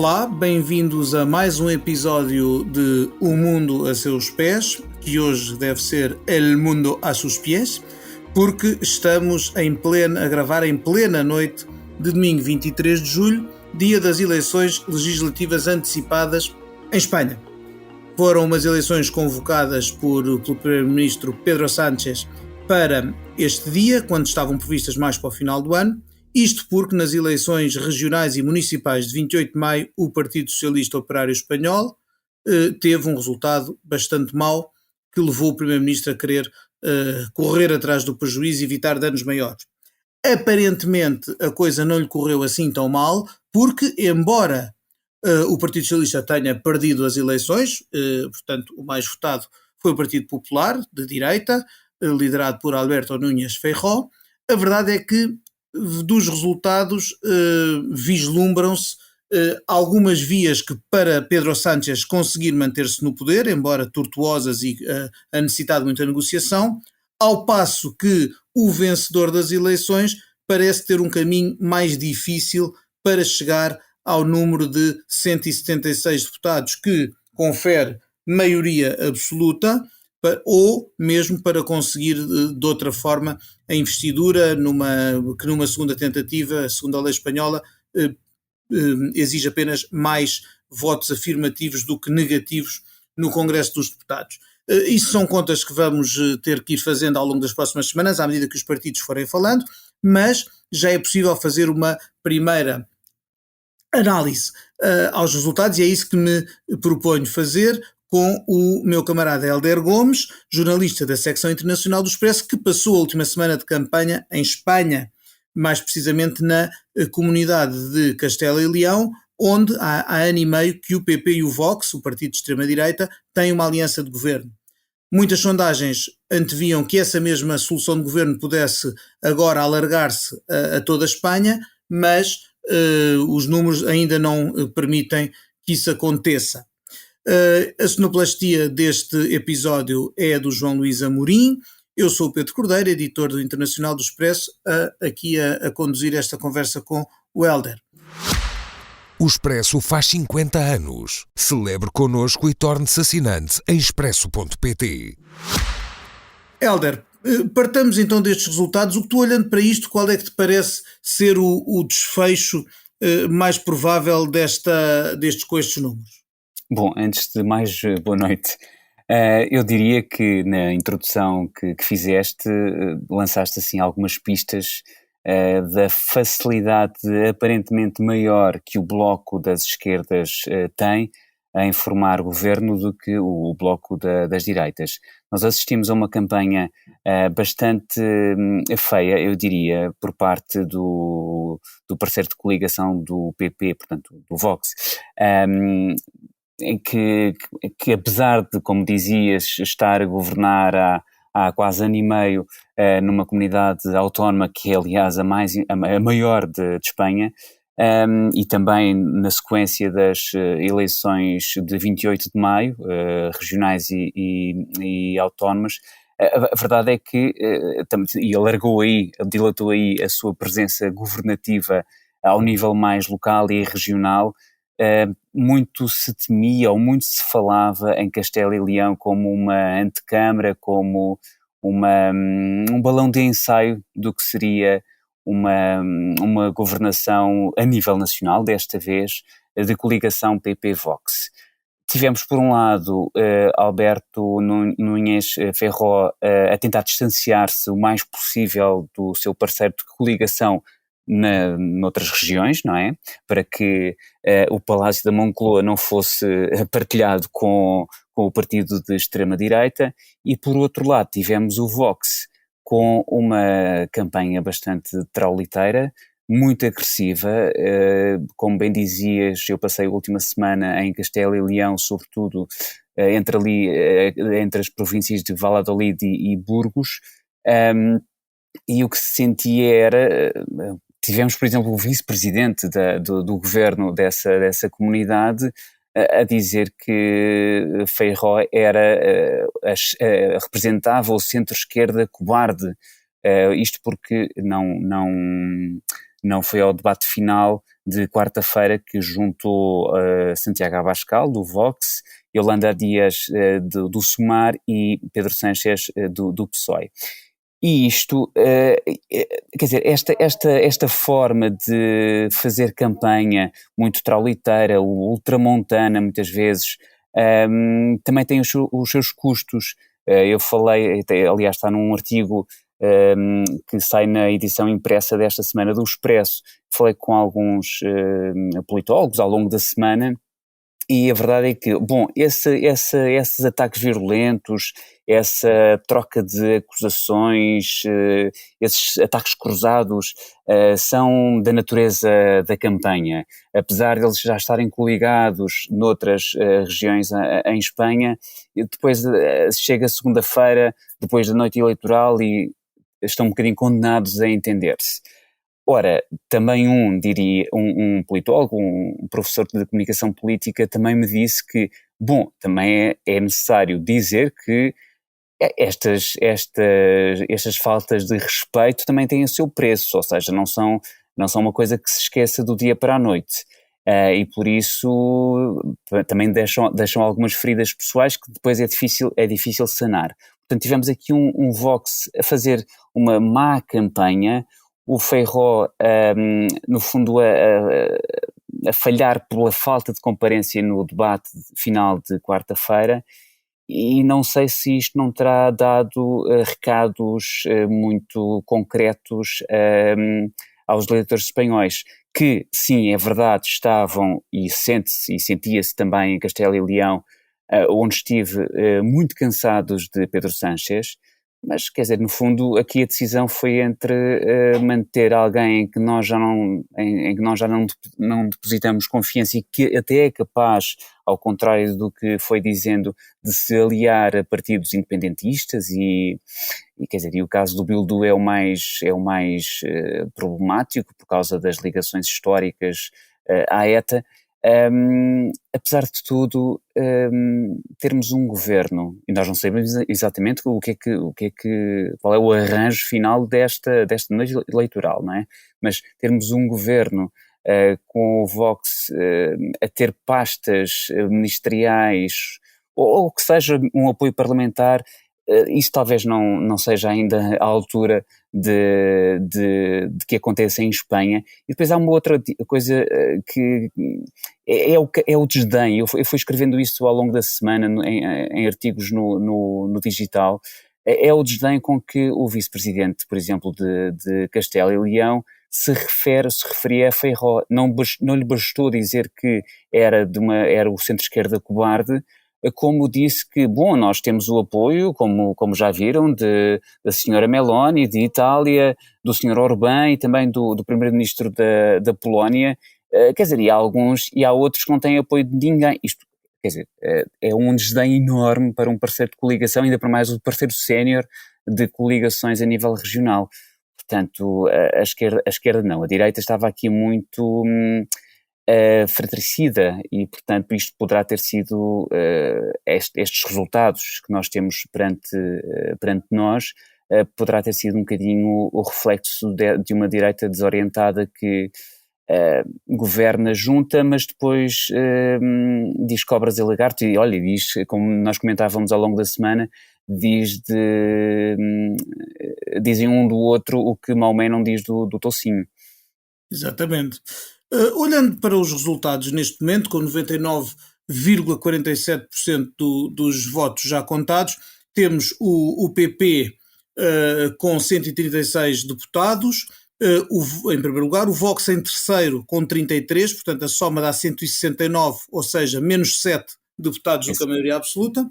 Olá, bem-vindos a mais um episódio de O Mundo a Seus Pés, que hoje deve ser El Mundo a Sus Pies, porque estamos a gravar em plena noite de domingo 23 de julho, dia das eleições legislativas antecipadas em Espanha. Foram umas eleições convocadas pelo primeiro-ministro Pedro Sánchez para este dia, quando estavam previstas mais para o final do ano. Isto porque nas eleições regionais e municipais de 28 de maio o Partido Socialista Operário Espanhol teve um resultado bastante mau que levou o primeiro-ministro a querer correr atrás do prejuízo e evitar danos maiores. Aparentemente a coisa não lhe correu assim tão mal, porque embora o Partido Socialista tenha perdido as eleições, portanto o mais votado foi o Partido Popular, de direita, liderado por Alberto Núñez Feijóo, a verdade é que dos resultados vislumbram-se algumas vias que para Pedro Sánchez conseguir manter-se no poder, embora tortuosas e a necessitar de muita negociação, ao passo que o vencedor das eleições parece ter um caminho mais difícil para chegar ao número de 176 deputados que confere maioria absoluta, ou mesmo para conseguir de outra forma a investidura que numa segunda tentativa, segundo a lei espanhola, exige apenas mais votos afirmativos do que negativos no Congresso dos Deputados. Isso são contas que vamos ter que ir fazendo ao longo das próximas semanas, à medida que os partidos forem falando, mas já é possível fazer uma primeira análise aos resultados e é isso que me proponho fazer com o meu camarada Hélder Gomes, jornalista da secção internacional do Expresso, que passou a última semana de campanha em Espanha, mais precisamente na comunidade de Castela e Leão, onde há ano e meio que o PP e o Vox, o partido de extrema-direita, têm uma aliança de governo. Muitas sondagens anteviam que essa mesma solução de governo pudesse agora alargar-se a toda a Espanha, mas os números ainda não permitem que isso aconteça. A sonoplastia deste episódio é do João Luís Amorim. Eu sou o Pedro Cordeiro, editor do Internacional do Expresso, aqui a conduzir esta conversa com o Hélder. O Expresso faz 50 anos. Celebre connosco e torne-se assinante em expresso.pt. Hélder, partamos então destes resultados. O que tu, olhando para isto, qual é que te parece ser o desfecho mais provável com estes números? Bom, antes de mais, boa noite. Eu diria que na introdução que fizeste, lançaste assim algumas pistas da facilidade aparentemente maior que o Bloco das Esquerdas tem em formar governo do que o Bloco das Direitas. Nós assistimos a uma campanha bastante feia, eu diria, por parte do parceiro de coligação do PP, portanto do Vox, em que apesar de, como dizias, estar a governar há quase ano e meio numa comunidade autónoma que é, aliás, a maior de Espanha, e também na sequência das eleições de 28 de maio, regionais e autónomas, a verdade é que dilatou aí a sua presença governativa ao nível mais local e regional. Muito se temia ou muito se falava em Castela e Leão como uma antecâmara, como um balão de ensaio do que seria uma governação a nível nacional, desta vez de coligação PP-Vox. Tivemos, por um lado, Alberto Núñez Feijóo a tentar distanciar-se o mais possível do seu parceiro de coligação noutras regiões, não é? Para que o Palácio da Moncloa não fosse partilhado com o partido de extrema-direita, e por outro lado tivemos o Vox com uma campanha bastante trauliteira, muito agressiva, como bem dizias, eu passei a última semana em Castela e Leão, sobretudo entre as províncias de Valladolid e Burgos, e o que se sentia era... Tivemos, por exemplo, o vice-presidente do governo dessa comunidade a dizer que Feijóo representava o centro-esquerda cobarde, isto porque não foi ao debate final de quarta-feira, que juntou Santiago Abascal, do Vox, Yolanda Dias, do SUMAR, e Pedro Sánchez, do PSOE. E isto, quer dizer, esta forma de fazer campanha muito trauliteira, ultramontana, muitas vezes, também tem os seus custos. Eu falei, aliás, está num artigo que sai na edição impressa desta semana do Expresso. Falei com alguns politólogos ao longo da semana, e a verdade é que, bom, esses ataques virulentos, essa troca de acusações, esses ataques cruzados, são da natureza da campanha. Apesar de eles já estarem coligados noutras regiões em Espanha, depois chega segunda-feira, depois da noite eleitoral, e estão um bocadinho condenados a entender-se. Ora, também um politólogo, um professor de comunicação política, também me disse que, bom, também é necessário dizer que estas faltas de respeito também têm o seu preço, ou seja, não são uma coisa que se esqueça do dia para a noite. E por isso também deixam algumas feridas pessoais que depois é difícil sanar. Portanto, tivemos aqui um Vox a fazer uma má campanha, o Feijóo, no fundo, a falhar pela falta de comparência no debate final de quarta-feira, e não sei se isto não terá dado recados muito concretos aos eleitores espanhóis, que, sim, é verdade, estavam, e sentia-se também em Castela e Leão, onde estive, muito cansados de Pedro Sánchez. Mas, quer dizer, no fundo, aqui a decisão foi entre manter alguém em que nós já não depositamos confiança, e que até é capaz, ao contrário do que foi dizendo, de se aliar a partidos independentistas, e quer dizer, e o caso do Bildu é o mais problemático por causa das ligações históricas à ETA. Apesar de tudo, termos um governo, e nós não sabemos exatamente qual é o arranjo final desta noite eleitoral, não é? Mas termos um governo com o Vox a ter pastas ministeriais, ou que seja um apoio parlamentar, isso talvez não seja ainda à altura de que aconteça em Espanha. E depois há uma outra coisa que é o desdém. Eu fui escrevendo isso ao longo da semana em artigos no digital. É o desdém com que o vice-presidente, por exemplo, de Castela e Leão, se referia a Feijóo. Não lhe bastou dizer que era o centro-esquerda cobarde, como disse que, bom, nós temos o apoio, como já viram, da senhora Meloni, de Itália, do senhor Orbán, e também do primeiro-ministro da Polónia. Quer dizer, e há outros que não têm apoio de ninguém. Isto, quer dizer, é um desdém enorme para um parceiro de coligação, ainda para mais o parceiro sénior de coligações a nível regional. Portanto, a esquerda não, a direita estava aqui muito fratricida, e portanto isto poderá ter sido, estes resultados que nós temos perante nós, poderá ter sido um bocadinho o reflexo de uma direita desorientada que governa junta, mas depois diz cobras e lagartos, e olha, diz, como nós comentávamos ao longo da semana, dizem um do outro o que Maomé não diz do toucinho. Exatamente. Olhando para os resultados neste momento, com 99,47% dos votos já contados, temos o PP com 136 deputados, em primeiro lugar, o Vox em terceiro com 33, portanto a soma dá 169, ou seja, menos 7 deputados do que a maioria absoluta.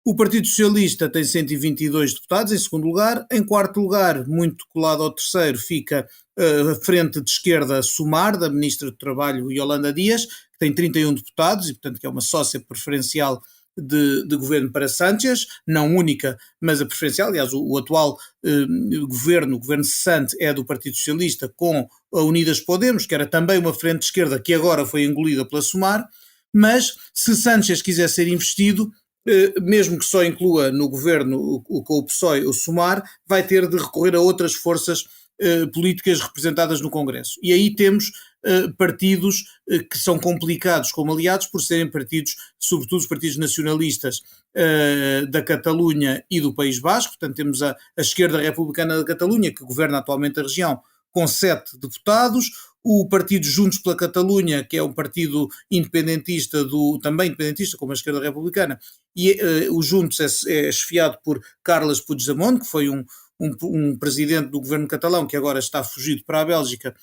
O Partido Socialista tem 122 deputados em segundo lugar. Em quarto lugar, muito colado ao terceiro, fica a frente de esquerda SUMAR, da Ministra do Trabalho Yolanda Dias, que tem 31 deputados e, portanto, que é uma sócia preferencial de governo para Sánchez, não única, mas a preferencial. Aliás, o atual governo, o governo cessante, é do Partido Socialista, com a Unidas Podemos, que era também uma frente de esquerda, que agora foi engolida pela SUMAR. Mas, se Sánchez quiser ser investido, mesmo que só inclua no governo com o PSOE o SUMAR, vai ter de recorrer a outras forças políticas representadas no Congresso. E aí temos partidos que são complicados como aliados por serem partidos, sobretudo os partidos nacionalistas da Catalunha e do País Basco. Portanto, temos a esquerda republicana da Catalunha, que governa atualmente a região, com 7 deputados, o partido Juntos pela Catalunha, que é um partido independentista, também independentista, como a esquerda republicana, e o Juntos é chefiado por Carles Puigdemont, que foi um presidente do governo catalão que agora está fugido para a Bélgica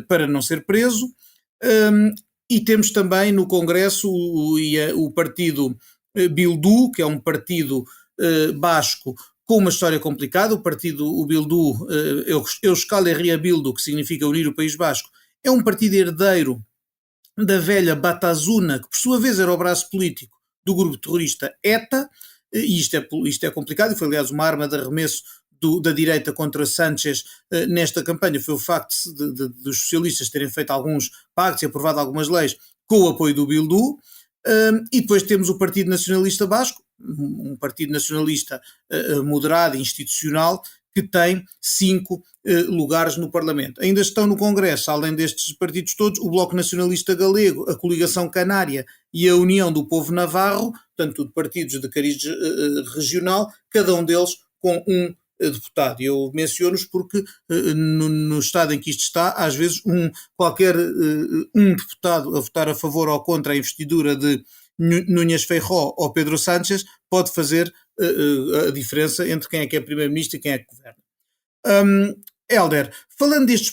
para não ser preso. E temos também no Congresso o partido Bildu, que é um partido basco com uma história complicada. O Bildu, Euskal Herria Bildu, que significa unir o País Basco, é um partido herdeiro da velha Batasuna, que por sua vez era o braço político do grupo terrorista ETA, e isto é complicado, e foi aliás uma arma de arremesso da direita contra Sánchez nesta campanha, foi o facto dos socialistas terem feito alguns pactos e aprovado algumas leis com o apoio do Bildu. E depois temos o Partido Nacionalista Basco, um partido nacionalista moderado e institucional, que tem 5 lugares no Parlamento. Ainda estão no Congresso, além destes partidos todos, o Bloco Nacionalista Galego, a Coligação Canária e a União do Povo Navarro, portanto, tudo partidos de cariz regional, cada um deles com um deputado. Eu menciono-os porque no estado em que isto está, às vezes qualquer deputado a votar a favor ou contra a investidura de Núñez Feijóo ou Pedro Sánchez pode fazer a diferença entre quem é que é primeiro-ministro e quem é que governa. Hélder, falando destes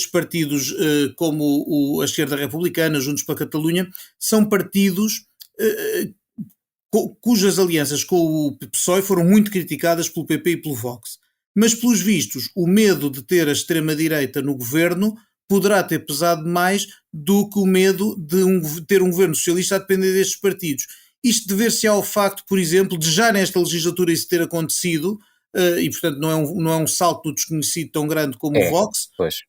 partidos como a esquerda republicana, Juntos pela Catalunha, são partidos cujas alianças com o PSOE foram muito criticadas pelo PP e pelo Vox. Mas, pelos vistos, o medo de ter a extrema-direita no governo poderá ter pesado mais do que o medo de ter um governo socialista a depender destes partidos. Isto dever-se ao facto, por exemplo, de já nesta legislatura isso ter acontecido, e portanto não é um salto do desconhecido tão grande como o Vox. Pois.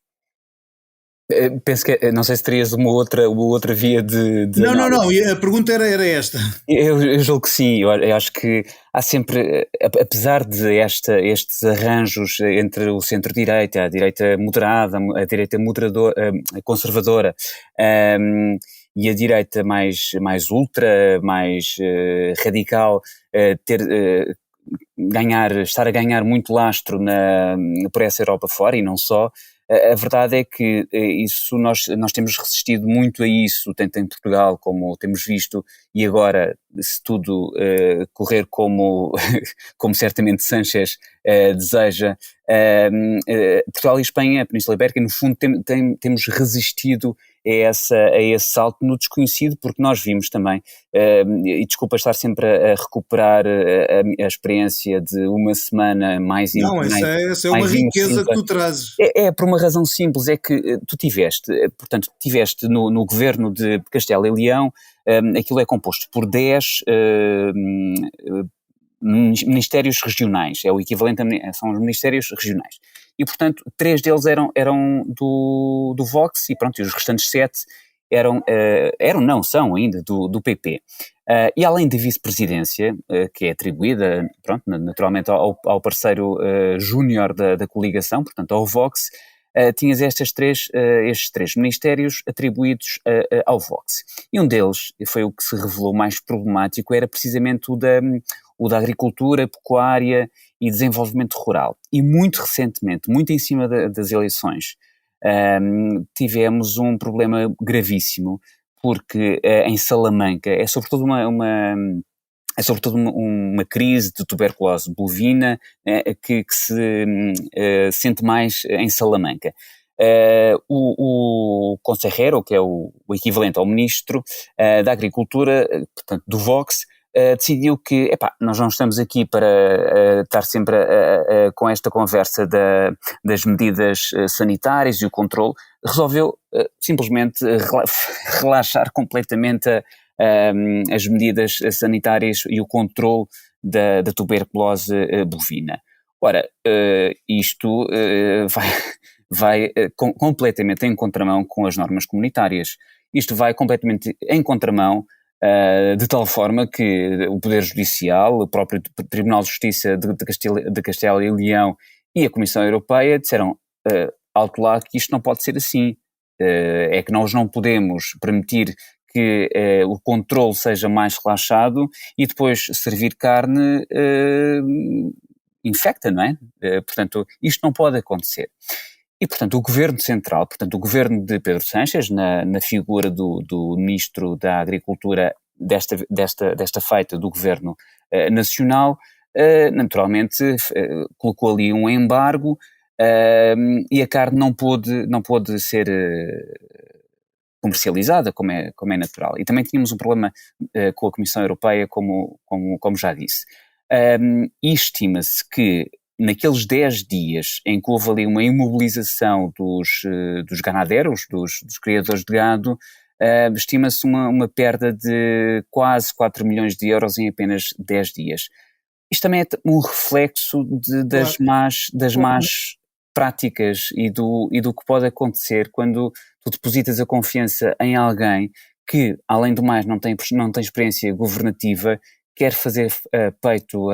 Penso que, não sei se terias uma outra via de Não, a pergunta era esta. Eu julgo que sim, eu acho que há sempre, apesar de estes arranjos entre o centro-direita, a direita moderada, a direita conservadora, e a direita mais ultra, mais radical, estar a ganhar muito lastro por essa Europa fora, e não só. A verdade é que nós temos resistido muito a isso, tanto em Portugal como temos visto, e agora, se tudo correr como certamente Sánchez deseja, Portugal e Espanha, a Península Ibérica, no fundo temos resistido a esse salto no desconhecido, porque nós vimos também, e desculpa estar sempre a recuperar a experiência de uma semana mais... Não, essa é uma riqueza que tu trazes. É por uma razão simples, é que tu tiveste no governo de Castelo e Leão, aquilo é composto por 10 ministérios regionais, é o equivalente são os ministérios regionais. E, portanto, 3 deles eram do Vox e os restantes 7 são ainda do PP. E além da vice-presidência, que é atribuída, naturalmente ao parceiro júnior da coligação, portanto ao Vox, tinhas estes 3 ministérios atribuídos ao Vox. E um deles, foi o que se revelou mais problemático, era precisamente o da agricultura, pecuária e desenvolvimento rural. E muito recentemente, muito em cima das eleições, tivemos um problema gravíssimo, porque em Salamanca é sobretudo uma crise de tuberculose bovina que se sente mais em Salamanca. O Conselheiro, que é o equivalente ao Ministro da Agricultura, portanto do Vox, decidiu que, nós não estamos aqui para estar sempre com esta conversa das medidas sanitárias e o controle, resolveu simplesmente relaxar completamente as medidas sanitárias e o controle da tuberculose bovina. Ora, isto vai completamente em contramão com as normas comunitárias. Isto vai completamente em contramão, de tal forma que o Poder Judicial, o próprio Tribunal de Justiça de Castelo e Leão e a Comissão Europeia disseram alto lá que isto não pode ser assim. é que nós não podemos permitir que o controle seja mais relaxado e depois servir carne infecta, não é? Portanto, isto não pode acontecer. E, portanto, o Governo Central, portanto, o Governo de Pedro Sánchez, na figura do Ministro da Agricultura desta feita do Governo Nacional, naturalmente colocou ali um embargo e a carne não pôde ser comercializada, como é natural. E também tínhamos um problema com a Comissão Europeia, como já disse. E estima-se que naqueles 10 dias em que houve ali uma imobilização dos ganadeiros, dos criadores de gado, estima-se uma perda de quase 4 milhões de euros em apenas 10 dias. Isto também é um reflexo das más práticas e do que pode acontecer quando tu depositas a confiança em alguém que, além do mais, não tem experiência governativa, quer fazer peito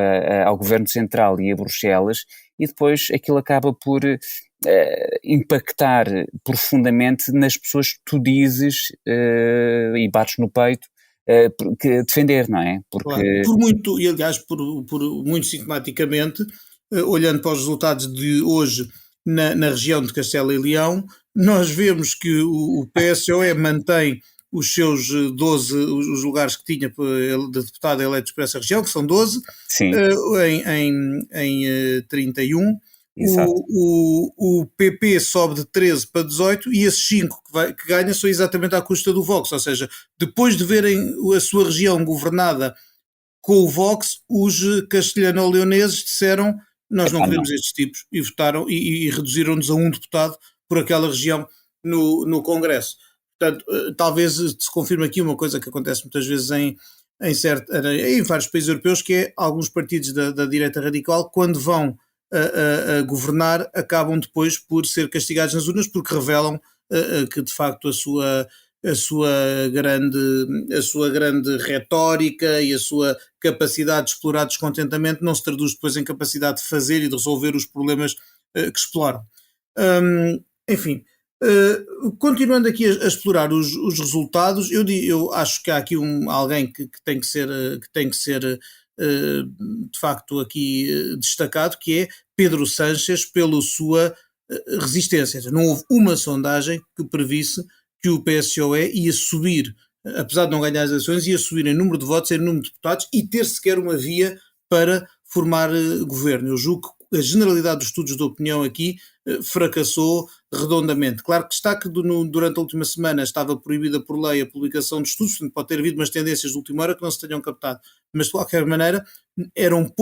ao Governo Central e a Bruxelas, e depois aquilo acaba por impactar profundamente nas pessoas que tu dizes e bates no peito que defender, não é? Porque... Claro. Por muito, e aliás, por muito sintomaticamente, olhando para os resultados de hoje na região de Castela e Leão, nós vemos que o PSOE mantém os seus 12, os lugares que tinha de deputado eleitos para essa região, que são 12, em 31. O PP sobe de 13 para 18 e esses 5 que ganha são exatamente à custa do Vox, ou seja, depois de verem a sua região governada com o Vox, os castelhano-leoneses disseram nós não queremos estes tipos e votaram e reduziram-nos a um deputado por aquela região no Congresso. Portanto, talvez se confirme aqui uma coisa que acontece muitas vezes em vários países europeus, que é alguns partidos da direita radical, quando vão a governar, acabam depois por ser castigados nas urnas porque revelam que de facto a sua grande retórica e a sua capacidade de explorar descontentamento não se traduz depois em capacidade de fazer e de resolver os problemas que exploram. Enfim, continuando aqui a explorar os resultados, eu acho que há aqui alguém que tem que ser de facto aqui destacado, que é Pedro Sánchez, pela sua resistência. Não houve uma sondagem que previsse que o PSOE ia subir, apesar de não ganhar as eleições, ia subir em número de votos, em número de deputados e ter sequer uma via para formar governo. Eu julgo que a generalidade dos estudos de opinião aqui fracassou redondamente. Claro que está que durante a última semana estava proibida por lei a publicação de estudos, portanto pode ter havido umas tendências de última hora que não se tenham captado, mas de qualquer maneira eram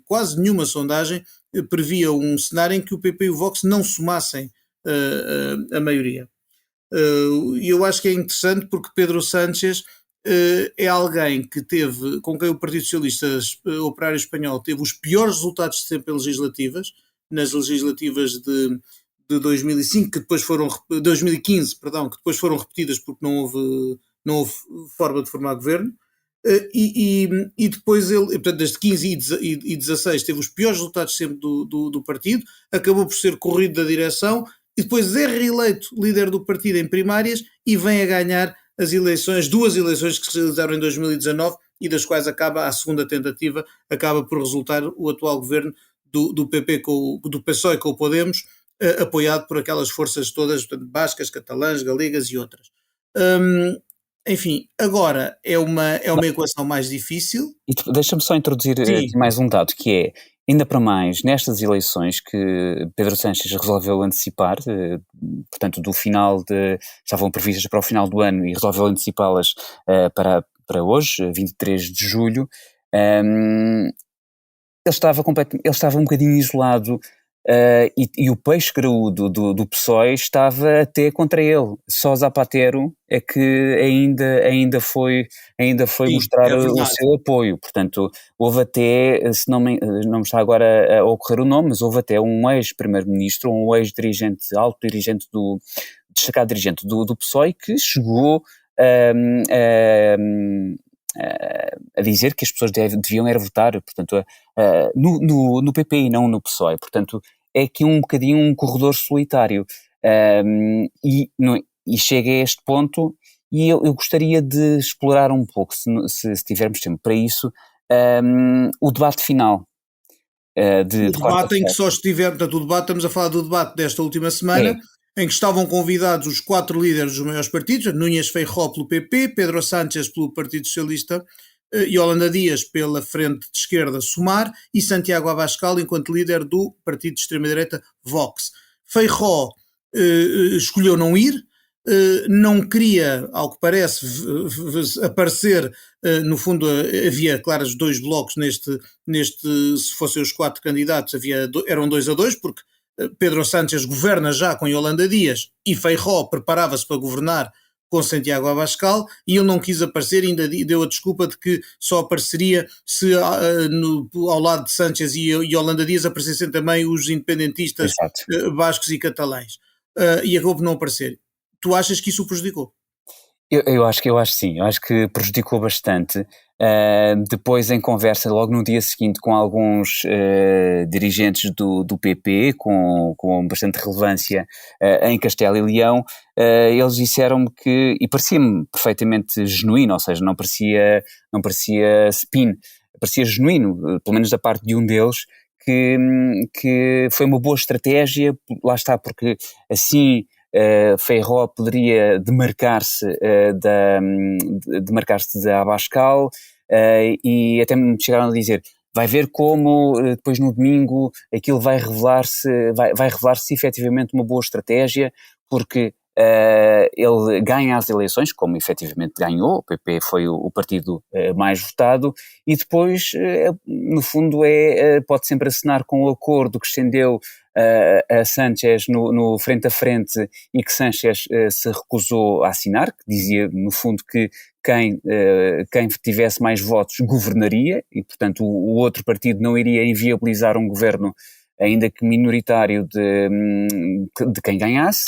quase nenhuma sondagem previa um cenário em que o PP e o Vox não somassem a maioria. E eu acho que é interessante porque Pedro Sánchez é alguém com quem o Partido Socialista Operário Espanhol teve os piores resultados de sempre em legislativas, nas legislativas de 2005, 2015, que depois foram repetidas porque não houve forma de formar governo, e depois ele, portanto, desde 15 e 16 teve os piores resultados sempre do partido, acabou por ser corrido da direção e depois é reeleito líder do partido em primárias e vem a ganhar duas eleições que se realizaram em 2019 e das quais a segunda tentativa acaba por resultar o atual governo do PP, do PSOE com o Podemos, apoiado por aquelas forças todas, portanto, bascas, catalãs, galegas e outras. Enfim, agora é uma equação mais difícil. E deixa-me só introduzir mais um dado, que é, ainda para mais, nestas eleições que Pedro Sánchez resolveu antecipar, portanto, estavam previstas para o final do ano e resolveu antecipá-las para hoje, 23 de julho, ele estava um bocadinho isolado e o peixe graúdo do PSOE estava até contra ele. Só Zapatero é que ainda foi sim, mostrar o seu apoio. Portanto, houve até, se não me está agora a ocorrer o nome, mas houve até um ex-primeiro-ministro, um ex-dirigente, alto dirigente destacado dirigente do PSOE, que chegou a dizer que as pessoas deviam era votar, portanto, no PP e não no PSOE. Portanto, é aqui um bocadinho um corredor solitário. E chega a este ponto, e eu gostaria de explorar um pouco, se tivermos tempo para isso, o debate final O de debate em que quarta-feira. só estiver, portanto, o debate, estamos a falar do debate desta última É, semana, em que estavam convidados os 4 líderes dos maiores partidos, Núñez Feijóo pelo PP, Pedro Sánchez pelo Partido Socialista, Yolanda Dias pela Frente de Esquerda Sumar e Santiago Abascal enquanto líder do partido de extrema-direita Vox. Feijóo escolheu não ir, não queria, ao que parece, aparecer. No fundo, havia, claro, os 2 blocos se fossem os 4 candidatos, eram 2-2, porque Pedro Sánchez governa já com Yolanda Dias e Feijóo preparava-se para governar com Santiago Abascal, e ele não quis aparecer, ainda deu a desculpa de que só apareceria se ao lado de Sánchez e Yolanda Dias aparecessem também os independentistas exato. bascos e catalães. E acabou por não aparecer. Tu achas que isso o prejudicou? Eu acho sim, eu acho que prejudicou bastante. Depois, em conversa, logo no dia seguinte, com alguns dirigentes do PP, com bastante relevância em Castelo e Leão, eles disseram-me que, e parecia-me perfeitamente genuíno, ou seja, não parecia spin, parecia genuíno, pelo menos da parte de um deles, que foi uma boa estratégia, lá está, porque assim Feijóo poderia demarcar-se da Abascal, e até me chegaram a dizer: vai ver como depois no domingo aquilo vai revelar-se efetivamente uma boa estratégia, porque ele ganha as eleições, como efetivamente ganhou, o PP foi o partido mais votado, e depois, no fundo, pode sempre assinar com o acordo que estendeu a Sánchez no frente a frente, e que Sánchez se recusou a assinar, que dizia, no fundo, que quem tivesse mais votos governaria, e, portanto, o outro partido não iria inviabilizar um governo, ainda que minoritário, de quem ganhasse.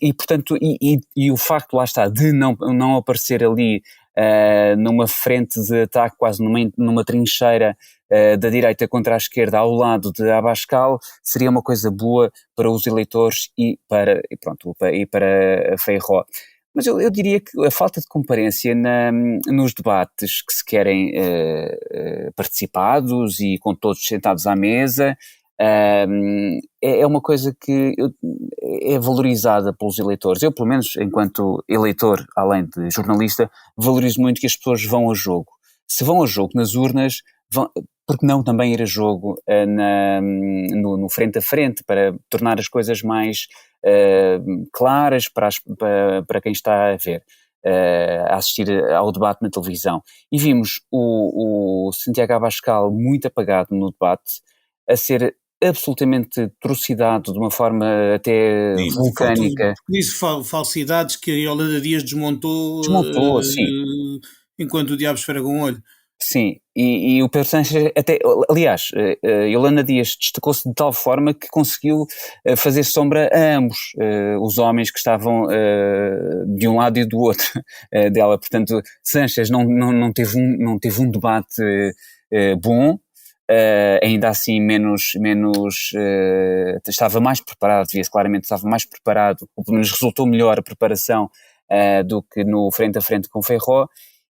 E portanto, e o facto, lá está, de não aparecer ali numa frente de ataque, quase numa trincheira da direita contra a esquerda, ao lado de Abascal, seria uma coisa boa para os eleitores e para Feijóo. Mas eu diria que a falta de comparência nos debates que se querem participados e com todos sentados à mesa, é uma coisa que é valorizada pelos eleitores. Eu, pelo menos, enquanto eleitor, além de jornalista, valorizo muito que as pessoas vão a jogo. Se vão a jogo nas urnas, porque não também ir a jogo no frente a frente, para tornar as coisas mais claras para quem está a ver, a assistir ao debate na televisão. E vimos o Santiago Abascal muito apagado no debate, a ser absolutamente trucidado de uma forma até vulcânica. Disse falsidades que a Yolanda Dias desmontou, Sim. enquanto o diabo esfrega um olho. Sim, e o Pedro Sánchez, até, aliás, Yolanda Dias destacou-se de tal forma que conseguiu fazer sombra a ambos os homens que estavam de um lado e do outro dela. Portanto, Sánchez não teve um debate bom. Ainda assim estava mais preparado, via-se claramente estava mais preparado, ou pelo menos resultou melhor a preparação do que no frente a frente com Feijóo,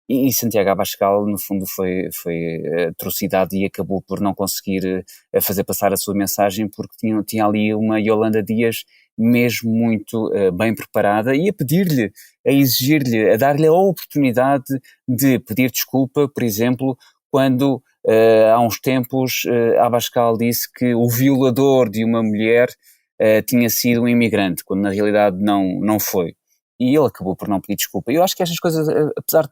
e Santiago Abascal, no fundo, foi atrocidade e acabou por não conseguir fazer passar a sua mensagem, porque tinha ali uma Yolanda Dias mesmo muito bem preparada, e a pedir-lhe, a exigir-lhe, a dar-lhe a oportunidade de pedir desculpa, por exemplo, quando há uns tempos Abascal disse que o violador de uma mulher tinha sido um imigrante, quando na realidade não foi. E ele acabou por não pedir desculpa. Eu acho que estas coisas, apesar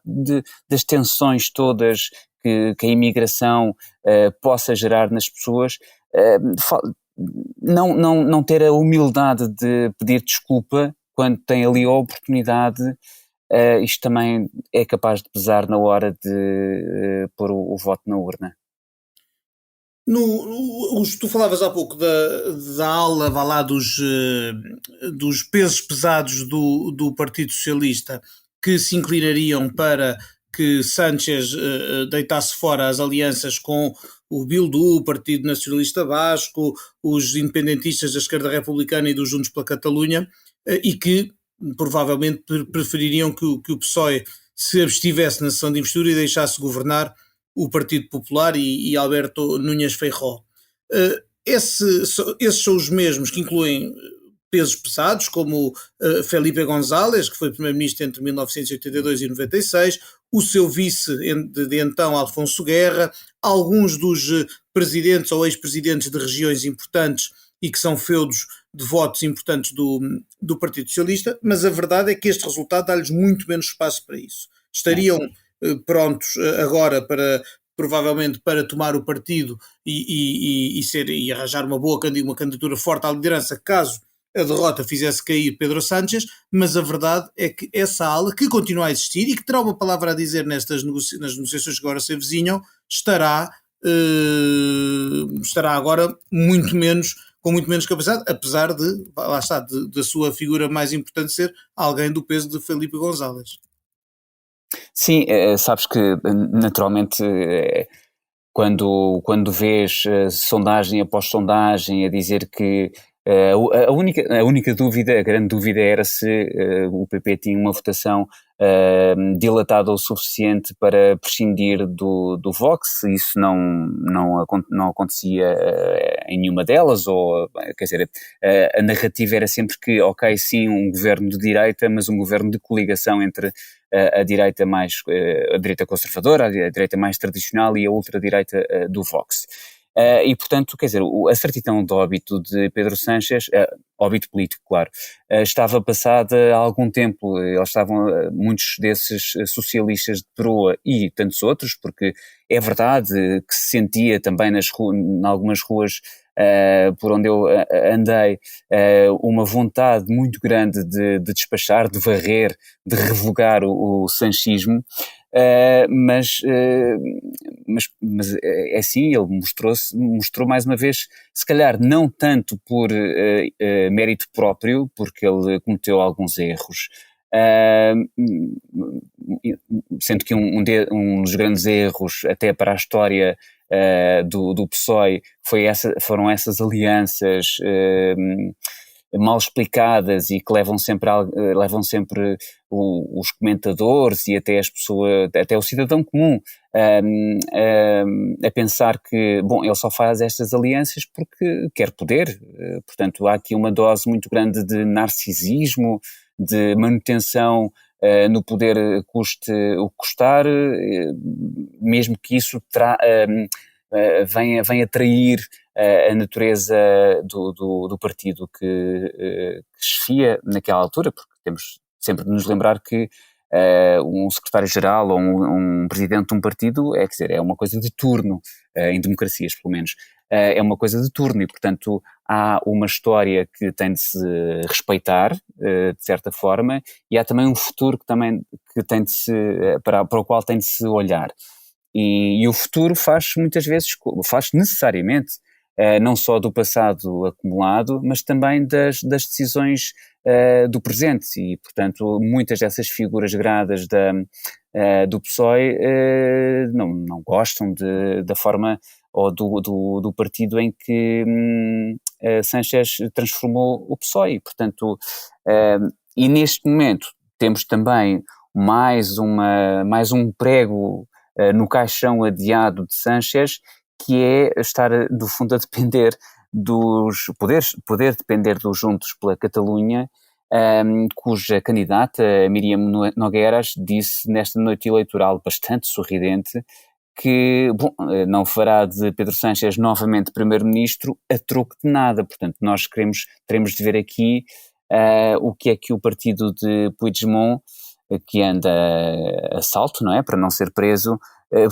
das tensões todas que a imigração possa gerar nas pessoas, não ter a humildade de pedir desculpa quando tem ali a oportunidade, isto também é capaz de pesar na hora de pôr o voto na urna. Tu falavas há pouco da ala, vá lá, dos pesos pesados do Partido Socialista, que se inclinariam para que Sánchez deitasse fora as alianças com o Bildu, o Partido Nacionalista Basco, os independentistas da esquerda republicana e dos Juntos pela Catalunha, e que provavelmente prefeririam que o PSOE se abstivesse na sessão de investidura e deixasse governar o Partido Popular e Alberto Núñez Feijóo. Esses são os mesmos que incluem pesos pesados, como Felipe González, que foi primeiro-ministro entre 1982 e 96, o seu vice de então, Alfonso Guerra, alguns dos presidentes ou ex-presidentes de regiões importantes e que são feudos de votos importantes do Partido Socialista, mas a verdade é que este resultado dá-lhes muito menos espaço para isso. Estariam prontos agora provavelmente para tomar o partido e arranjar uma candidatura forte à liderança, caso a derrota fizesse cair Pedro Sánchez, mas a verdade é que essa ala, que continua a existir e que terá uma palavra a dizer nas negociações que agora se avizinham, estará agora com muito menos capacidade, apesar da sua figura mais importante ser alguém do peso de Felipe González. Sim, sabes que naturalmente quando vês sondagem após sondagem a dizer que a única dúvida, a grande dúvida era se o PP tinha uma votação dilatada o suficiente para prescindir do Vox. Isso não acontecia em nenhuma delas, ou quer dizer, a narrativa era sempre que, ok, sim, um governo de direita, mas um governo de coligação entre a direita conservadora, a direita mais tradicional e a ultradireita do Vox. E, portanto, quer dizer, a certidão de óbito de Pedro Sánchez, óbito político, claro, estava passada há algum tempo. Eles estavam, muitos desses socialistas de proa e tantos outros, porque é verdade que se sentia também em algumas ruas por onde eu andei, uma vontade muito grande de despachar, de varrer, de revogar o sanchismo. Mas é assim, ele mostrou mais uma vez, se calhar não tanto por mérito próprio, porque ele cometeu alguns erros, sendo que um dos grandes erros até para a história do PSOE foram essas alianças mal explicadas e que levam sempre os comentadores e até as pessoas, até o cidadão comum a pensar que, bom, ele só faz estas alianças porque quer poder. Portanto, há aqui uma dose muito grande de narcisismo, de manutenção no poder custe o que custar, mesmo que isso venha atrair a natureza do partido que chefia naquela altura, porque temos sempre de nos lembrar que um secretário-geral ou um presidente de um partido quer dizer, é uma coisa de turno, em democracias pelo menos, é uma coisa de turno e, portanto, há uma história que tem de se respeitar, de certa forma, e há também um futuro que tem de se, para o qual tem de se olhar. E o futuro faz necessariamente não só do passado acumulado, mas também das decisões do presente e, portanto, muitas dessas figuras gradas do PSOE não gostam da forma ou do partido em que Sánchez transformou o PSOE. Portanto, e neste momento temos também mais um prego no caixão adiado de Sánchez, que é estar, no fundo, a depender poder depender dos Juntos pela Catalunha, cuja candidata, Míriam Nogueras, disse nesta noite eleitoral bastante sorridente que, bom, não fará de Pedro Sánchez novamente primeiro-ministro a troco de nada. Portanto, nós teremos de ver aqui o que é que o partido de Puigdemont, que anda a salto, não é, para não ser preso,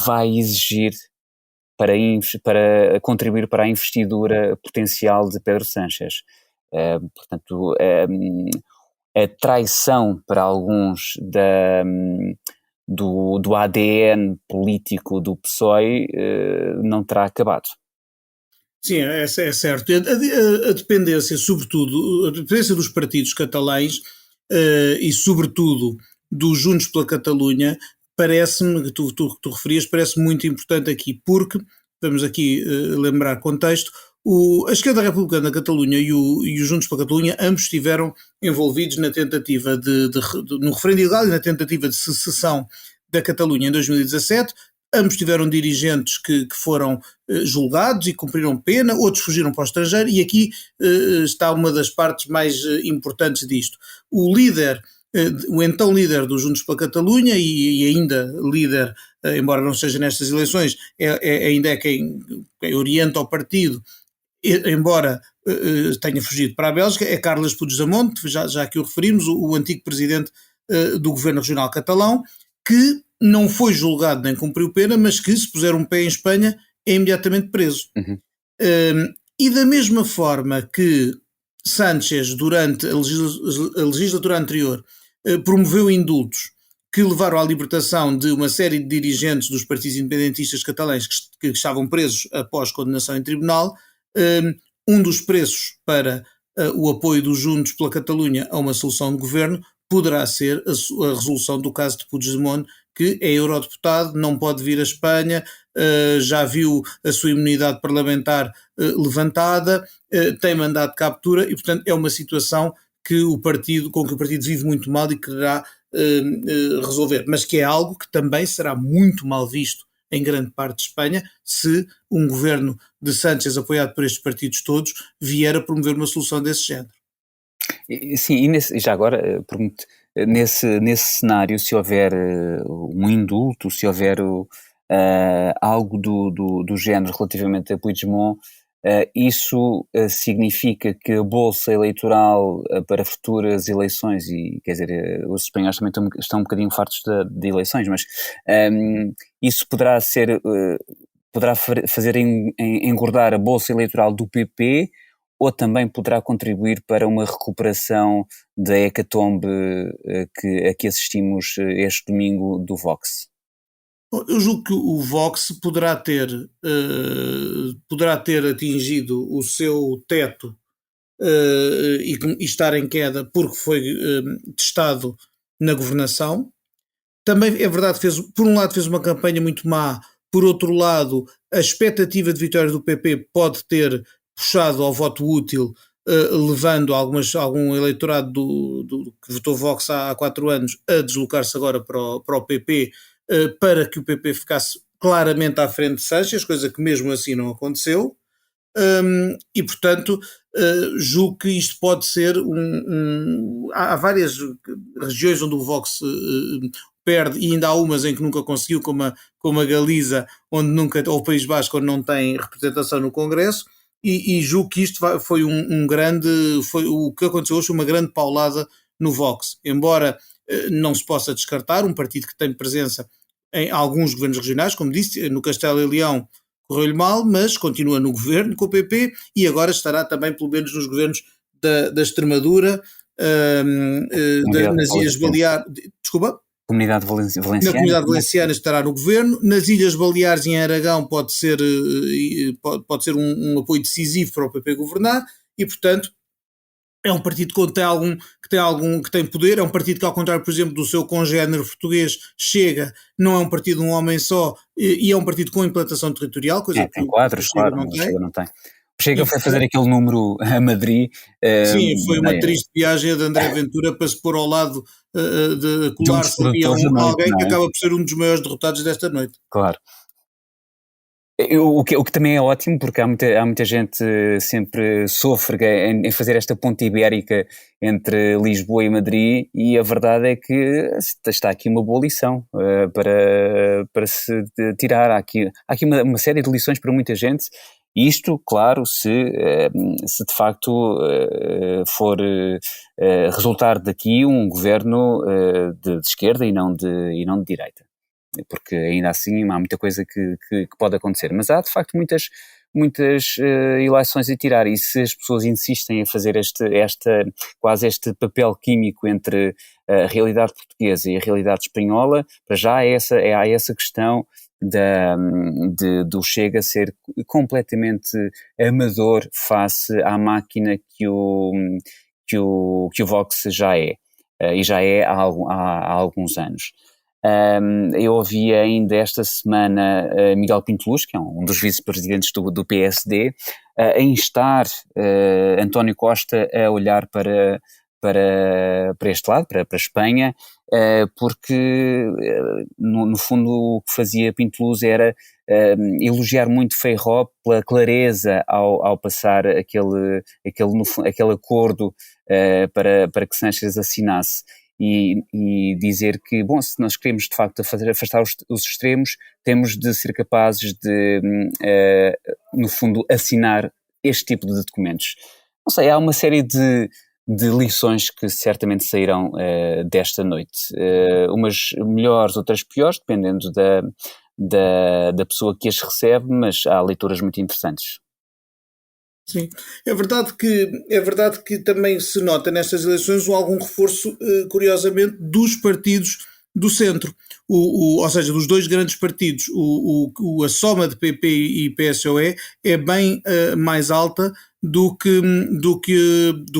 vai exigir para contribuir para a investidura potencial de Pedro Sánchez. Portanto, a traição para alguns do ADN político do PSOE não terá acabado. Sim, é certo. A dependência, sobretudo, a dependência dos partidos catalães e, sobretudo, dos Juntos pela Catalunha, parece-me, que tu referias, parece muito importante aqui, porque, vamos aqui lembrar contexto, a esquerda republicana da Catalunha e o Juntos para a Catalunha, ambos estiveram envolvidos na tentativa no referendo ilegal e na tentativa de secessão da Catalunha em 2017. Ambos tiveram dirigentes que foram julgados e cumpriram pena, outros fugiram para o estrangeiro, e aqui está uma das partes mais importantes disto. O então líder dos Juntos pela Catalunha e ainda líder, embora não seja nestas eleições, ainda é quem orienta o partido, embora tenha fugido para a Bélgica, é Carles Puigdemont, já que o referimos, o antigo presidente do governo regional catalão, que não foi julgado nem cumpriu pena, mas que, se puser um pé em Espanha, é imediatamente preso. Uhum. E da mesma forma que Sánchez, durante a legislatura anterior, promoveu indultos que levaram à libertação de uma série de dirigentes dos partidos independentistas catalães que estavam presos após condenação em tribunal, um dos preços para o apoio dos Juntos pela Catalunha a uma solução de governo poderá ser a resolução do caso de Puigdemont, que é eurodeputado, não pode vir à Espanha, já viu a sua imunidade parlamentar levantada, tem mandado de captura e, portanto, é uma situação com que o partido vive muito mal e quererá resolver, mas que é algo que também será muito mal visto em grande parte de Espanha, se um governo de Sánchez, apoiado por estes partidos todos, vier a promover uma solução desse género. Sim, e já agora, pergunto, nesse cenário, se houver um indulto, se houver algo do género relativamente a Puigdemont, isso significa que a bolsa eleitoral para futuras eleições, e quer dizer, os espanhóis também estão um bocadinho fartos de eleições, mas isso poderá fazer engordar a bolsa eleitoral do PP, ou também poderá contribuir para uma recuperação da hecatombe a que assistimos este domingo do Vox? Eu julgo que o Vox poderá ter atingido o seu teto e estar em queda porque foi testado na governação. Também é verdade que por um lado fez uma campanha muito má, por outro lado a expectativa de vitória do PP pode ter puxado ao voto útil, levando algum eleitorado que votou Vox há 4 anos a deslocar-se agora para o PP, para que o PP ficasse claramente à frente de Sánchez, coisa que mesmo assim não aconteceu, e portanto julgo que isto pode ser há várias regiões onde o Vox perde, e ainda há umas em que nunca conseguiu, como a Galiza, ou o País Basco, onde não tem representação no Congresso, e julgo que isto foi foi o que aconteceu hoje, uma grande paulada no Vox, embora não se possa descartar um partido que tem presença em alguns governos regionais, como disse, no Castelo e Leão correu-lhe mal, mas continua no governo com o PP e agora estará também pelo menos nos governos da Extremadura, nas Ilhas Baleares, desculpa? Comunidade Valenciana. Na Comunidade Valenciana estará no governo, nas Ilhas Baleares e em Aragão pode ser um apoio decisivo para o PP governar e, portanto, é um partido que tem poder, é um partido que, ao contrário, por exemplo, do seu congénero português, Chega, não é um partido de um homem só e é um partido com implantação territorial, coisa que tem quadros, claro, não tem. Chega não tem. Chega foi fazer aquele número a Madrid. Sim, foi uma triste viagem de André Ventura para se pôr ao lado de colar-se ali a alguém que acaba por ser um dos maiores derrotados desta noite. Claro. O que também é ótimo, porque há muita gente sempre sofre em fazer esta ponte ibérica entre Lisboa e Madrid, e a verdade é que está aqui uma boa lição para se tirar. Há aqui uma série de lições para muita gente. Isto, claro, se de facto for resultar daqui um governo de esquerda e não de direita, porque ainda assim há muita coisa que pode acontecer, mas há de facto muitas eleições a tirar, e se as pessoas insistem em fazer quase este papel químico entre a realidade portuguesa e a realidade espanhola, para já há essa questão do Chega ser completamente amador face à máquina que o Vox já é, e já é há alguns anos. Eu ouvi ainda esta semana Miguel Pinto Luz, que é um dos vice-presidentes do PSD, a instar António Costa a olhar para este lado, para a Espanha, porque no fundo o que fazia Pinto Luz era elogiar muito Feijóo pela clareza ao passar aquele acordo para que Sánchez assinasse. E dizer que, bom, se nós queremos de facto afastar os extremos, temos de ser capazes de, no fundo, assinar este tipo de documentos. Não sei, há uma série de lições que certamente sairão desta noite. Umas melhores, outras piores, dependendo da pessoa que as recebe, mas há leituras muito interessantes. Sim, é verdade que também se nota nestas eleições algum reforço, curiosamente, dos partidos do centro, ou seja, dos dois grandes partidos. A soma de PP e PSOE é bem mais alta do que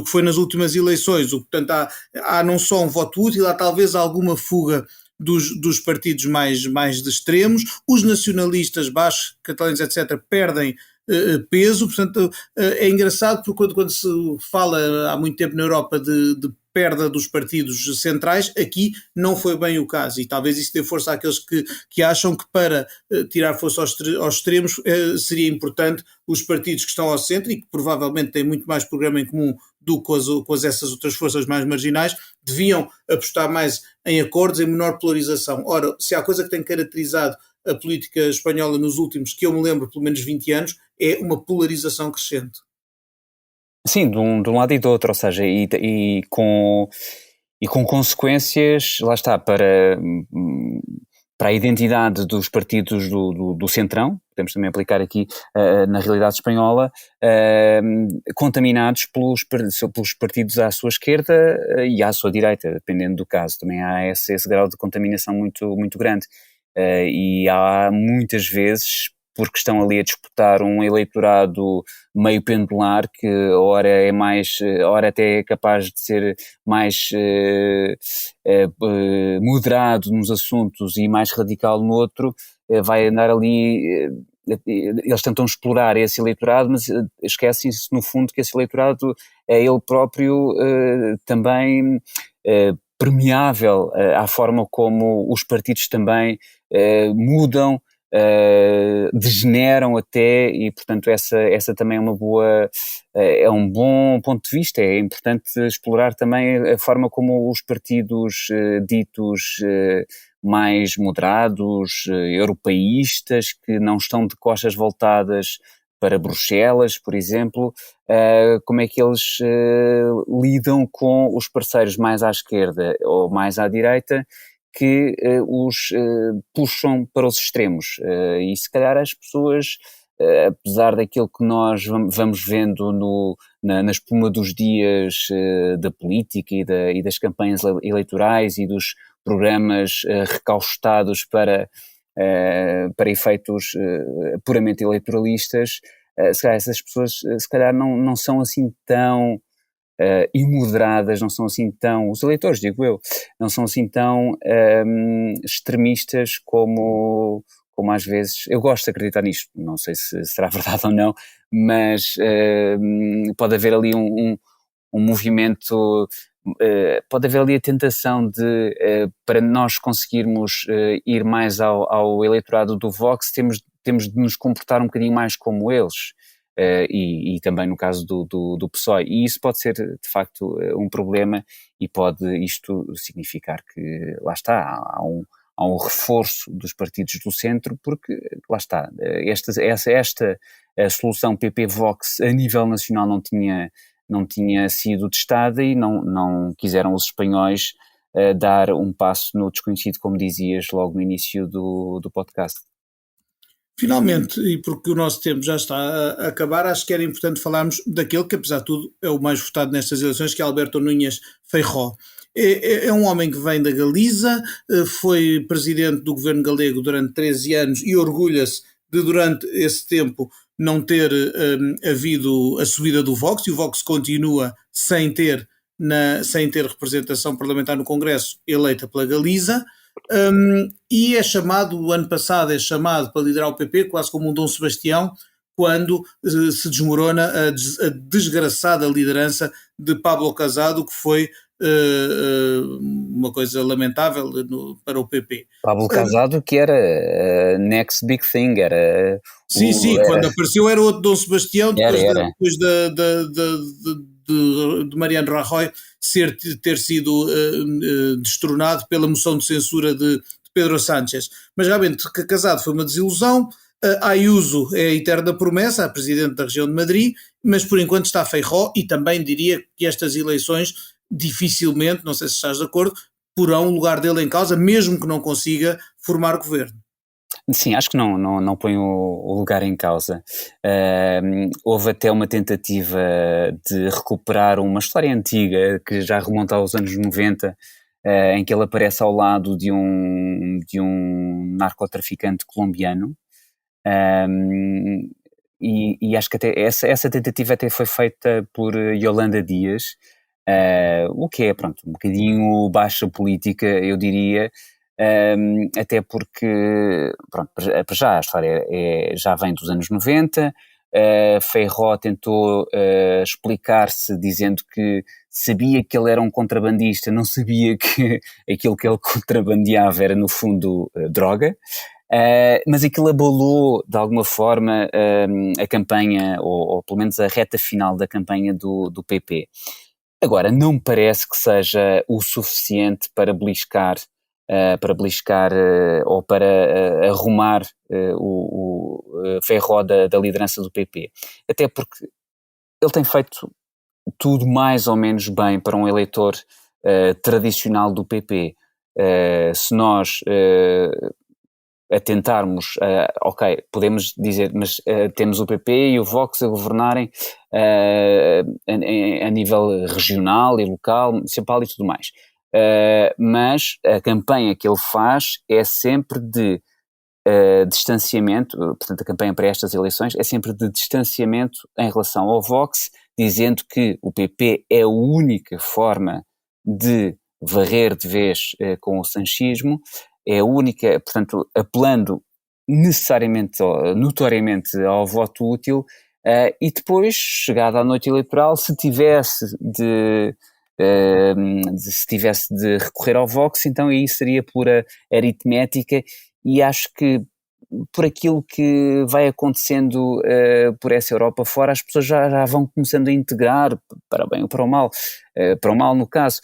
foi nas últimas eleições. Portanto, há não só um voto útil, há talvez alguma fuga dos partidos mais de extremos. Os nacionalistas bascos, catalães, etc., perdem peso. Portanto, é engraçado porque quando se fala há muito tempo na Europa de perda dos partidos centrais, aqui não foi bem o caso, e talvez isso dê força àqueles que acham que para tirar força aos extremos seria importante os partidos que estão ao centro e que provavelmente têm muito mais programa em comum do que com essas outras forças mais marginais, deviam apostar mais em acordos, em menor polarização. Ora, se há coisa que tem caracterizado a política espanhola nos últimos, que eu me lembro, pelo menos 20 anos, é uma polarização crescente. Sim, de um lado e do outro, ou seja, e com consequências, lá está, para a identidade dos partidos do centrão, podemos também aplicar aqui na realidade espanhola, contaminados pelos partidos à sua esquerda e à sua direita, dependendo do caso. Também há esse grau de contaminação muito, muito grande. E há muitas vezes, porque estão ali a disputar um eleitorado meio pendular, que ora até é capaz de ser mais moderado nos assuntos e mais radical no outro, vai andar ali. Eles tentam explorar esse eleitorado, mas esquecem-se no fundo que esse eleitorado é ele próprio também permeável à forma como os partidos também mudam, degeneram até, e portanto essa também é um bom ponto de vista. É importante explorar também a forma como os partidos ditos mais moderados, europeístas, que não estão de costas voltadas para Bruxelas, por exemplo, como é que eles lidam com os parceiros mais à esquerda ou mais à direita, que os puxam para os extremos. E se calhar as pessoas, apesar daquilo que nós vamos vendo na espuma dos dias da política e das campanhas eleitorais e dos programas recaustados para efeitos puramente eleitoralistas, se calhar essas pessoas se calhar não são assim tão imoderadas, não são assim tão, os eleitores, digo eu, não são assim tão extremistas como às vezes, eu gosto de acreditar nisto, não sei se será verdade ou não, mas pode haver ali um movimento, pode haver ali a tentação de, para nós conseguirmos ir mais ao eleitorado do Vox, temos de nos comportar um bocadinho mais como eles. E também no caso do PSOE, e isso pode ser de facto um problema, e pode isto significar que, lá está, há um reforço dos partidos do centro, porque lá está, esta solução PP-Vox a nível nacional não tinha sido testada, e não quiseram os espanhóis dar um passo no desconhecido, como dizias logo no início do podcast. Finalmente, e porque o nosso tempo já está a acabar, acho que era importante falarmos daquele que, apesar de tudo, é o mais votado nestas eleições, que é Alberto Núñez Feijóo. É um homem que vem da Galiza, foi presidente do governo galego durante 13 anos e orgulha-se de, durante esse tempo, não ter havido a subida do Vox, e o Vox continua sem ter representação parlamentar no Congresso, eleita pela Galiza. E é chamado, o ano passado é chamado para liderar o PP quase como um Dom Sebastião, quando se desmorona a desgraçada liderança de Pablo Casado, que foi uma coisa lamentável para o PP. Pablo Casado, que era next big thing, era Sim, quando apareceu era outro Dom Sebastião, depois, era. depois de Mariano Rajoy ter sido destronado pela moção de censura de Pedro Sánchez. Mas realmente, que Casado foi uma desilusão. Ayuso é a eterna promessa, a presidente da região de Madrid, mas por enquanto está Feijóo, e também diria que estas eleições dificilmente, não sei se estás de acordo, porão o lugar dele em causa, mesmo que não consiga formar governo. Sim, acho que não põe o lugar em causa. Houve até uma tentativa de recuperar uma história antiga que já remonta aos anos 90, em que ele aparece ao lado de um narcotraficante colombiano. E acho que até essa tentativa até foi feita por Yolanda Dias, o que é, pronto, um bocadinho baixa política, eu diria, até porque, pronto, para já a história já vem dos anos 90. Feijóo tentou explicar-se dizendo que sabia que ele era um contrabandista, não sabia que aquilo que ele contrabandeava era no fundo droga. Mas aquilo abalou de alguma forma a campanha, ou pelo menos a reta final da campanha do PP. Agora, não me parece que seja o suficiente para beliscar ou para arrumar o Feijóo da liderança do PP. Até porque ele tem feito tudo mais ou menos bem para um eleitor tradicional do PP. Se nós atentarmos, ok, podemos dizer, mas temos o PP e o Vox a governarem a nível regional e local, municipal e tudo mais. Mas a campanha que ele faz é sempre de distanciamento, portanto a campanha para estas eleições é sempre de distanciamento em relação ao Vox, dizendo que o PP é a única forma de varrer de vez com o sanchismo, é a única, portanto, apelando necessariamente, notoriamente ao voto útil, e depois, chegada à noite eleitoral, se tivesse de recorrer ao Vox, então aí seria pura aritmética, e acho que por aquilo que vai acontecendo por essa Europa fora, as pessoas já vão começando a integrar, para o bem ou para o mal no caso,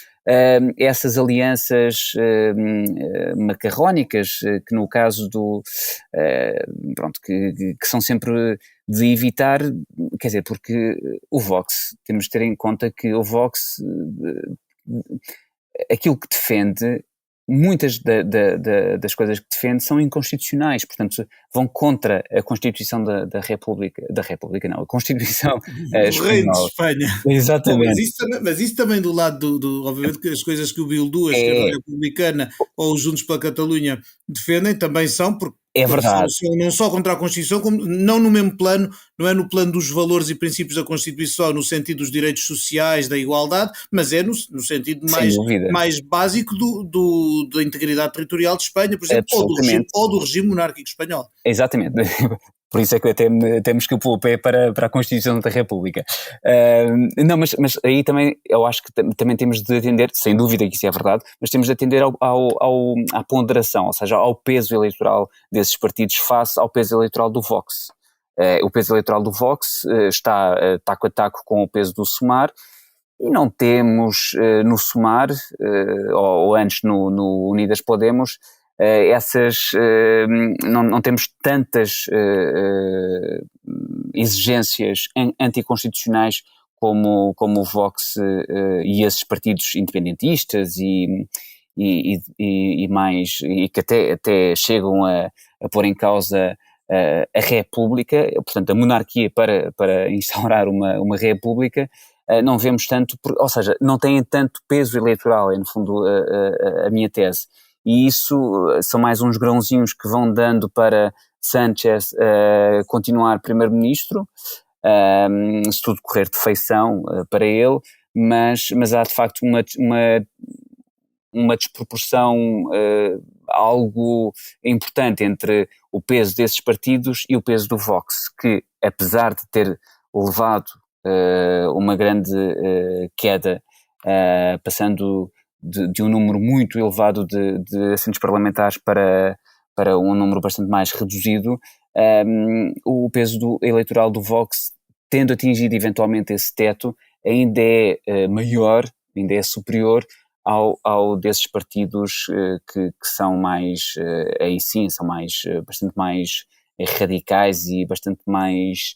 essas alianças macarrónicas, que no caso pronto, que são sempre de evitar, quer dizer, porque o Vox, temos de ter em conta que o Vox, aquilo que defende, muitas das coisas que defende são inconstitucionais, portanto vão contra a Constituição da República não, a Constituição Do Reino de espanhola. Espanha. Exatamente. Mas isso também do lado obviamente que as coisas que o Bildu, a esquerda republicana ou os Juntos pela Catalunha defendem também são porque verdade. são não só contra a Constituição, como não no mesmo plano, não é no plano dos valores e princípios da Constituição, no sentido dos direitos sociais, da igualdade, mas é no sentido mais básico da integridade territorial de Espanha, por exemplo, ou do regime monárquico espanhol. Exatamente. Por isso é que até me escapou o pé para a Constituição da República. Não, mas aí também eu acho que também temos de atender, sem dúvida que isso é verdade, mas temos de atender à ponderação, ou seja, ao peso eleitoral desses partidos face ao peso eleitoral do Vox. O peso eleitoral do Vox está taco a taco com o peso do Sumar, e não temos no Sumar, ou antes no Unidas Podemos, não temos tantas exigências anticonstitucionais como o Vox e esses partidos independentistas e que até chegam a pôr em causa a República, portanto a monarquia para instaurar uma República. Não vemos tanto, ou seja, não têm tanto peso eleitoral, é no fundo a minha tese. E isso são mais uns grãozinhos que vão dando para Sánchez continuar primeiro-ministro, se tudo correr de feição para ele, mas há de facto uma desproporção algo importante entre o peso desses partidos e o peso do Vox, que apesar de ter levado uma grande queda, passando de um número muito elevado de assentos parlamentares para um número bastante mais reduzido, o peso eleitoral do Vox, tendo atingido eventualmente esse teto, ainda é maior, ainda é superior ao desses partidos que são mais, aí sim, são bastante mais radicais e bastante mais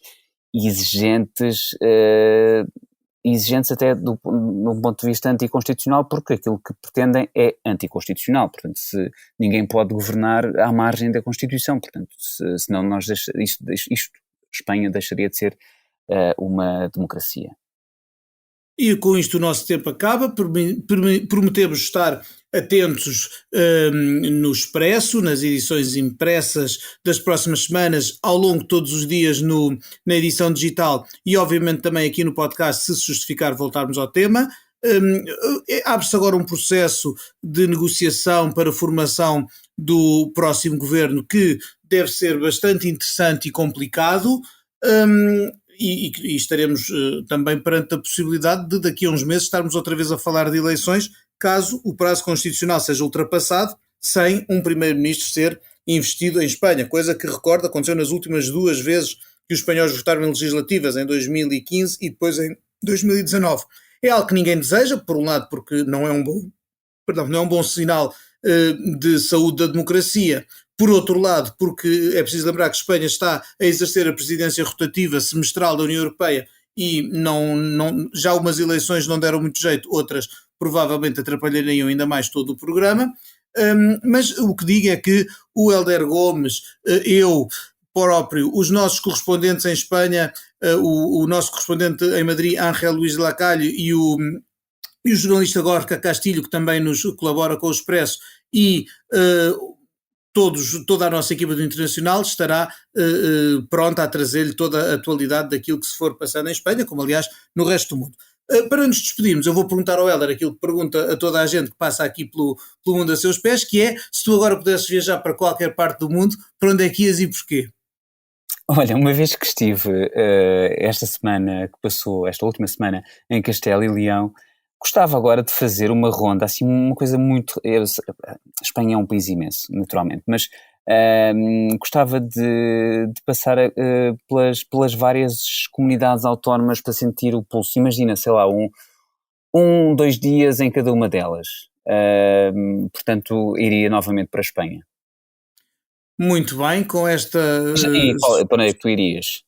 exigentes até do ponto de vista anticonstitucional, porque aquilo que pretendem é anticonstitucional. Portanto, se ninguém pode governar à margem da Constituição, portanto, senão Espanha deixaria de ser uma democracia. E com isto o nosso tempo acaba. Prometemos estar atentos no Expresso, nas edições impressas das próximas semanas, ao longo de todos os dias na edição digital e obviamente também aqui no podcast, se justificar voltarmos ao tema. Abre-se agora um processo de negociação para a formação do próximo governo que deve ser bastante interessante e complicado. E estaremos também perante a possibilidade de daqui a uns meses estarmos outra vez a falar de eleições, caso o prazo constitucional seja ultrapassado, sem um primeiro-ministro ser investido em Espanha, coisa que, recordo, aconteceu nas últimas 2 vezes que os espanhóis votaram em legislativas, em 2015 e depois em 2019. É algo que ninguém deseja, por um lado porque não é um bom sinal de saúde da democracia. Por outro lado, porque é preciso lembrar que Espanha está a exercer a presidência rotativa semestral da União Europeia e já umas eleições não deram muito jeito, outras provavelmente atrapalhariam ainda mais todo o programa. Mas o que digo é que o Hélder Gomes, eu próprio, os nossos correspondentes em Espanha, o nosso correspondente em Madrid, Ángel Luís Lacalle, e o jornalista Gorka Castilho, que também nos colabora com o Expresso, e toda a nossa equipa do Internacional estará pronta a trazer-lhe toda a atualidade daquilo que se for passando em Espanha, como aliás no resto do mundo. Para nos despedirmos, eu vou perguntar ao Hélder aquilo que pergunta a toda a gente que passa aqui pelo mundo a seus pés, que é, se tu agora pudesses viajar para qualquer parte do mundo, para onde é que ias e porquê? Olha, uma vez que estive esta semana que passou, esta última semana, em Castelo e Leão, gostava agora de fazer uma ronda, assim, uma coisa muito... A Espanha é um país imenso, naturalmente, mas gostava de passar pelas várias comunidades autónomas para sentir o pulso. Imagina, sei lá, 2 dias em cada uma delas. Portanto, iria novamente para a Espanha. Muito bem, com esta... E para onde é que tu irias?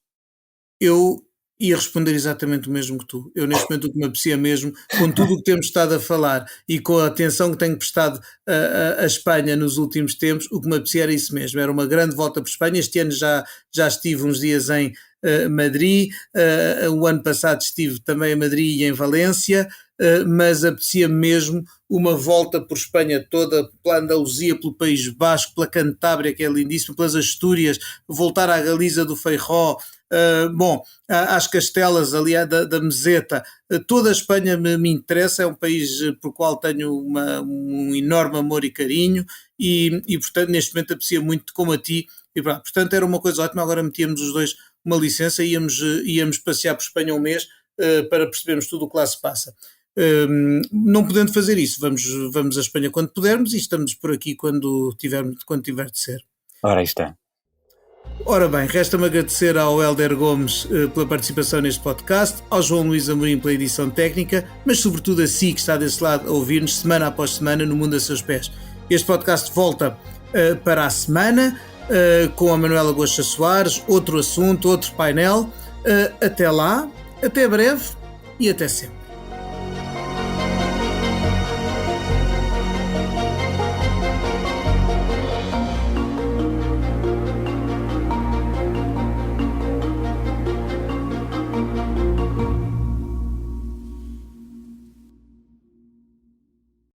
Eu ia responder exatamente o mesmo que tu. Eu, neste momento, o que me apetecia mesmo, com tudo o que temos estado a falar e com a atenção que tenho prestado à Espanha nos últimos tempos, o que me apetecia era isso mesmo. Era uma grande volta para Espanha. Este ano já estive uns dias em Madrid, o ano passado estive também em Madrid e em Valência, mas apetecia mesmo uma volta por Espanha toda, pela Andaluzia, pelo País Basco, pela Cantábria, que é lindíssimo, pelas Astúrias, voltar à Galiza do Feijó, às Castelas ali da Meseta. Toda a Espanha me interessa, é um país por qual tenho um enorme amor e carinho e portanto neste momento aprecio muito como a ti e portanto era uma coisa ótima. Agora metíamos os dois uma licença e íamos passear por Espanha um mês para percebermos tudo o que lá se passa. Não podendo fazer isso, vamos a Espanha quando pudermos e estamos por aqui quando tiver de ser. Ora, aí está. Ora bem, resta-me agradecer ao Hélder Gomes pela participação neste podcast, ao João Luís Amorim pela edição técnica, mas sobretudo a si que está desse lado a ouvir-nos semana após semana no Mundo a Seus Pés. Este podcast volta para a semana com a Manuela Goxa Soares, outro assunto, outro painel. Até lá, até breve e até sempre.